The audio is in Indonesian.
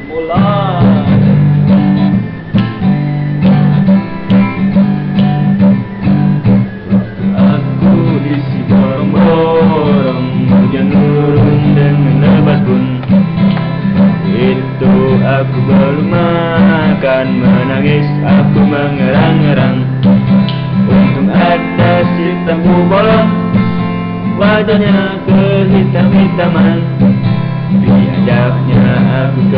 Mulai. Aku isi borong-borong, hujan turun dan menebat pun. Itu aku belum makan, menangis aku mengerang-erang. Untung ada si tamu bolong, wajahnya kehitam-hitaman. Diajaknya aku ke